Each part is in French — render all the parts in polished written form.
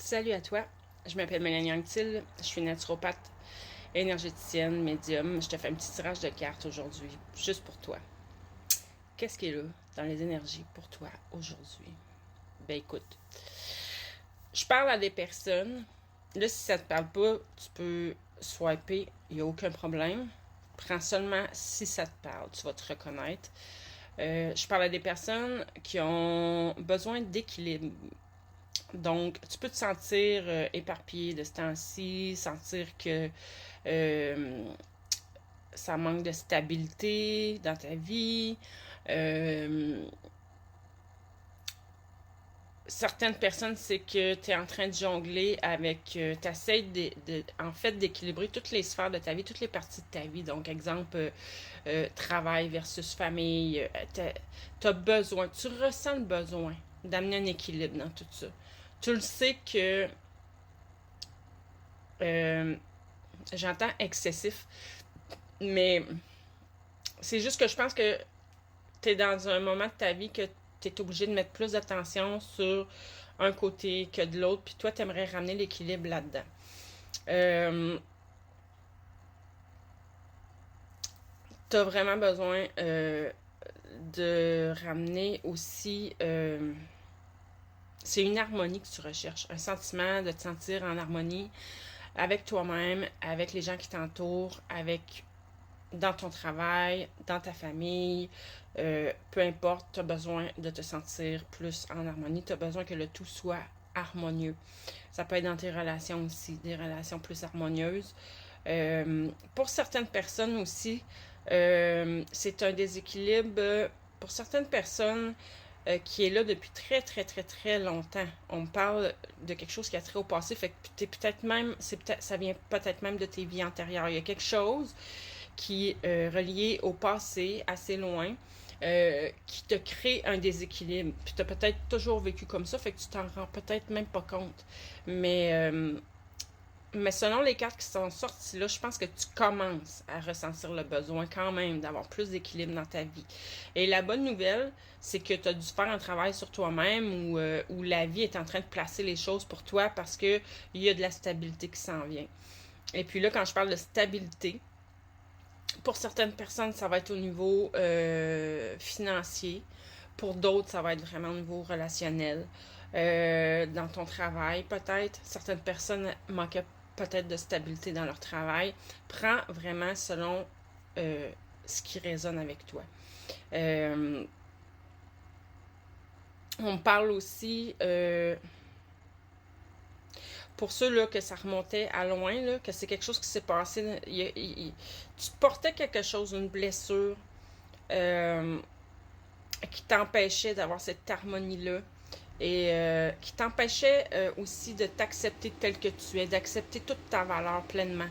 Salut à toi, je m'appelle Mélanie Anctil, je suis naturopathe, énergéticienne, médium. Je te fais un petit tirage de cartes aujourd'hui, juste pour toi. Qu'est-ce qui est là dans les énergies pour toi aujourd'hui? Ben écoute, je parle à des personnes. Là, si ça te parle pas, tu peux swiper, il n'y a aucun problème. Prends seulement si ça te parle, tu vas te reconnaître. Je parle à des personnes qui ont besoin d'équilibre. Donc, tu peux te sentir éparpillé de ce temps-ci, sentir que euh, ça manque de stabilité dans ta vie. Euh, Certaines personnes, c'est que tu es en train de jongler avec... tu essaies en fait d'équilibrer toutes les sphères de ta vie, toutes les parties de ta vie. Donc, exemple, travail versus famille. Tu as besoin, tu ressens le besoin d'amener un équilibre dans tout ça. Tu le sais que euh, j'entends excessif, mais c'est juste que je pense que tu es dans un moment de ta vie que tu es obligé de mettre plus d'attention sur un côté que de l'autre, puis toi, tu aimerais ramener l'équilibre là-dedans. Euh, tu as vraiment besoin de ramener aussi... c'est une harmonie que tu recherches, un sentiment de te sentir en harmonie avec toi-même, avec les gens qui t'entourent, avec dans ton travail, dans ta famille, peu importe, tu as besoin de te sentir plus en harmonie, tu as besoin que le tout soit harmonieux. Ça peut être dans tes relations aussi, des relations plus harmonieuses. Pour certaines personnes aussi, c'est un déséquilibre. Pour certaines personnes, qui est là depuis très, très, très, très longtemps. On parle de quelque chose qui a trait au passé, fait que t'es peut-être même, ça vient peut-être même de tes vies antérieures. Il y a quelque chose qui est relié au passé, assez loin, qui te crée un déséquilibre. Puis tu as peut-être toujours vécu comme ça, fait que tu t'en rends peut-être même pas compte. Mais selon les cartes qui sont sorties là, je pense que tu commences à ressentir le besoin quand même d'avoir plus d'équilibre dans ta vie. Et la bonne nouvelle, c'est que tu as dû faire un travail sur toi-même où la vie est en train de placer les choses pour toi parce qu'il y a de la stabilité qui s'en vient. Et puis là, quand je parle de stabilité, pour certaines personnes, ça va être au niveau financier. Pour d'autres, ça va être vraiment au niveau relationnel. Dans ton travail, peut-être. Certaines personnes manquaient peut-être de stabilité dans leur travail. Prends vraiment selon ce qui résonne avec toi. On parle aussi pour ceux là, que ça remontait à loin, là, que c'est quelque chose qui s'est passé. Tu portais quelque chose, une blessure euh, qui t'empêchait d'avoir cette harmonie-là et qui t'empêchait aussi de t'accepter tel que tu es, d'accepter toute ta valeur pleinement.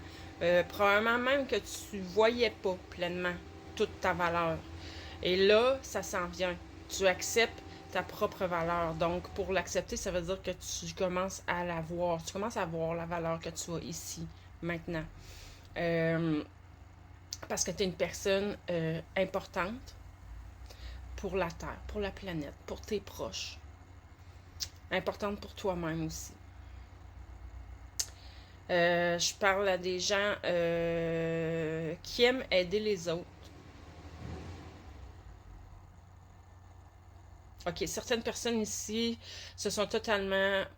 Probablement même que tu voyais pas pleinement toute ta valeur. Et là, ça s'en vient. Tu acceptes ta propre valeur. Donc, pour l'accepter, ça veut dire que tu commences à la voir. Tu commences à voir la valeur que tu as ici, maintenant. Euh, Parce que tu es une personne importante pour la Terre, pour la planète, pour tes proches. Importante pour toi-même aussi. Je parle à des gens qui aiment aider les autres. OK, certaines personnes ici se sont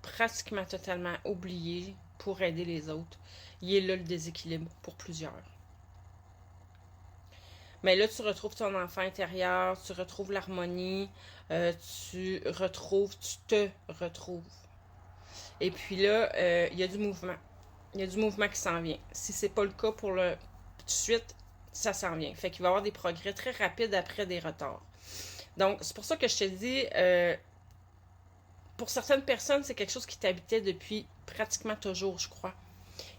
pratiquement totalement oubliées pour aider les autres. Il est là le déséquilibre pour plusieurs. Mais là, tu retrouves ton enfant intérieur, tu retrouves l'harmonie, tu te retrouves. Et puis là, il y a du mouvement. Il y a du mouvement qui s'en vient. Si c'est pas le cas pour le tout de suite, ça s'en vient. Fait qu'il va y avoir des progrès très rapides après des retards. Donc, c'est pour ça que je te dis, pour certaines personnes, c'est quelque chose qui t'habitait depuis pratiquement toujours, je crois.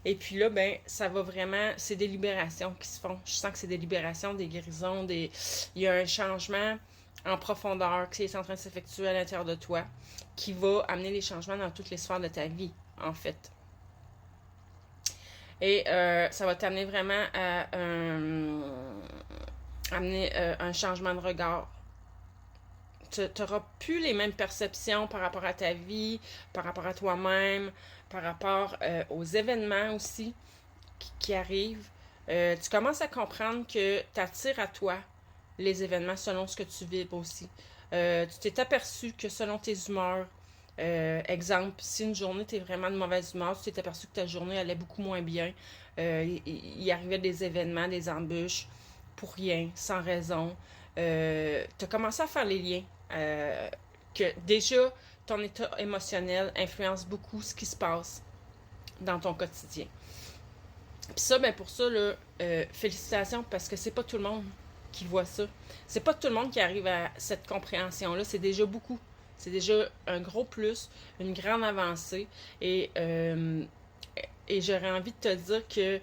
Et puis là, ben, ça va vraiment, c'est des libérations qui se font. Je sens que c'est des libérations, des guérisons, il y a un changement en profondeur qui est en train de s'effectuer à l'intérieur de toi, qui va amener les changements dans toutes les sphères de ta vie, en fait. Et ça va t'amener vraiment à amener un changement de regard Tu n'auras plus les mêmes perceptions par rapport à ta vie, par rapport à toi-même, par rapport aux événements aussi qui arrivent. Tu commences à comprendre que tu attires à toi les événements selon ce que tu vibres aussi. Tu t'es aperçu que selon tes humeurs, exemple, si une journée tu es vraiment de mauvaise humeur, tu t'es aperçu que ta journée allait beaucoup moins bien, il arrivait des événements, des embûches, pour rien, sans raison. Tu as commencé à faire les liens. Que déjà, ton état émotionnel influence beaucoup ce qui se passe dans ton quotidien. Puis ça, ben pour ça, là, félicitations, parce que c'est pas tout le monde qui voit ça. C'est pas tout le monde qui arrive à cette compréhension-là. C'est déjà beaucoup. C'est déjà un gros plus, une grande avancée. Et j'aurais envie de te dire que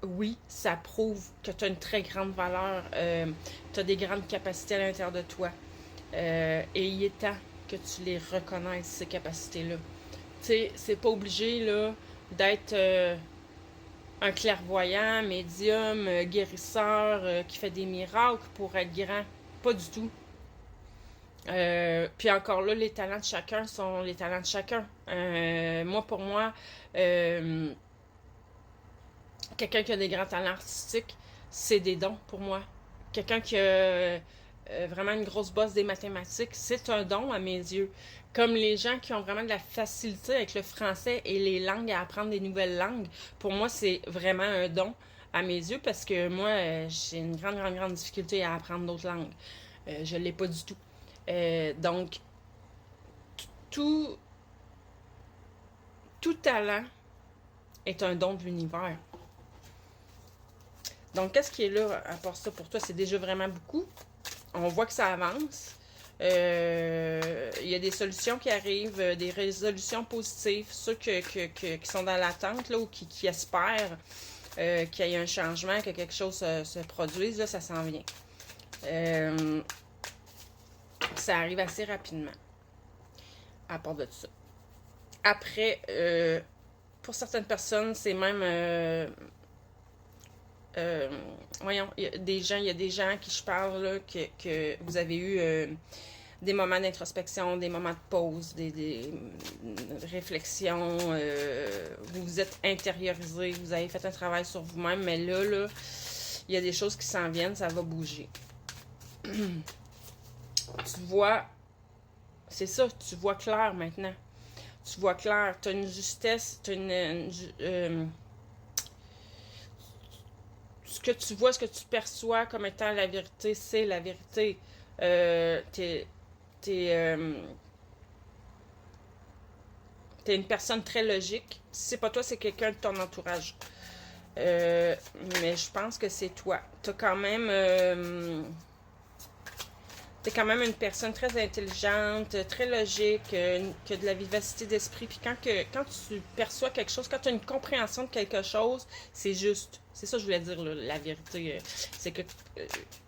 oui, ça prouve que tu as une très grande valeur, tu as des grandes capacités à l'intérieur de toi. Et il est temps que tu les reconnaisses, ces capacités-là. Tu sais, c'est pas obligé là, d'être un clairvoyant, médium, guérisseur, qui fait des miracles pour être grand. Pas du tout. Puis encore là, les talents de chacun sont les talents de chacun. Moi, pour moi, quelqu'un qui a des grands talents artistiques, c'est des dons pour moi. Quelqu'un qui a vraiment une grosse bosse des mathématiques, c'est un don à mes yeux. Comme les gens qui ont vraiment de la facilité avec le français et les langues, à apprendre des nouvelles langues, pour moi, c'est vraiment un don à mes yeux parce que moi, j'ai une grande difficulté à apprendre d'autres langues. Je ne l'ai pas du tout. Donc, tout, tout talent est un don de l'univers. Donc, qu'est-ce qui est là à part ça pour toi? C'est déjà vraiment beaucoup. On voit que ça avance. Il y a des solutions qui arrivent, des résolutions positives. Ceux qui sont dans l'attente là, ou qui espèrent qu'il y ait un changement, que quelque chose se produise, là, ça s'en vient. Ça arrive assez rapidement. À part de ça. Après, pour certaines personnes, c'est même... voyons, il y a des gens qui je parle là, que vous avez eu des moments d'introspection, des moments de pause, des réflexions, vous vous êtes intériorisé, vous avez fait un travail sur vous-même, mais là, il y a des choses qui s'en viennent, ça va bouger. Tu vois, c'est ça, tu vois clair maintenant. Tu vois clair, tu as une justesse, tu as ce que tu vois, ce que tu perçois comme étant la vérité, c'est la vérité. T'es une personne très logique. Si c'est pas toi, c'est quelqu'un de ton entourage. Mais je pense que c'est toi. T'es quand même une personne très intelligente, très logique, qui a de la vivacité d'esprit. Puis quand tu perçois quelque chose, quand tu as une compréhension de quelque chose, c'est juste. C'est ça que je voulais dire, là, la vérité. C'est que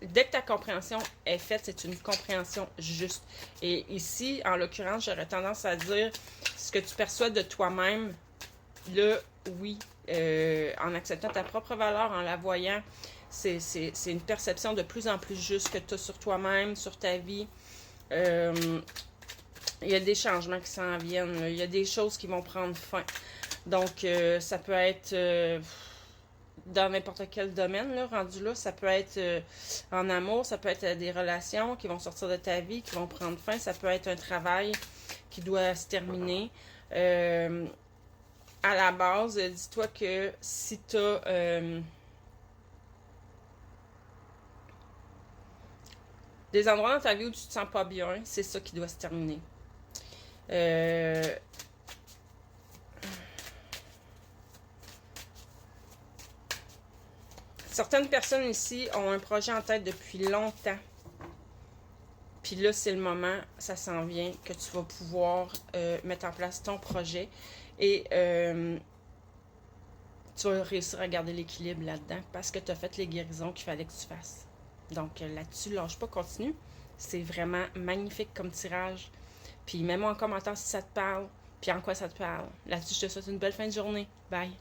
dès que ta compréhension est faite, c'est une compréhension juste. Et ici, en l'occurrence, j'aurais tendance à dire ce que tu perçois de toi-même, là, oui, en acceptant ta propre valeur, en la voyant, c'est une perception de plus en plus juste que tu as sur toi-même, sur ta vie. Il y a des changements qui s'en viennent. Là. Il y a des choses qui vont prendre fin. Donc, ça peut être dans n'importe quel domaine, là, rendu là. Ça peut être en amour, ça peut être des relations qui vont sortir de ta vie, qui vont prendre fin. Ça peut être un travail qui doit se terminer. À la base, dis-toi que si tu as... des endroits dans ta vie où tu te sens pas bien, c'est ça qui doit se terminer. Certaines personnes ici ont un projet en tête depuis longtemps. Puis là, c'est le moment, ça s'en vient, que tu vas pouvoir mettre en place ton projet. Et tu vas réussir à garder l'équilibre là-dedans parce que tu as fait les guérisons qu'il fallait que tu fasses. Donc là-dessus, lâche pas, continue. C'est vraiment magnifique comme tirage. Puis mets-moi en commentaire si ça te parle, puis en quoi ça te parle. Là-dessus, je te souhaite une belle fin de journée. Bye!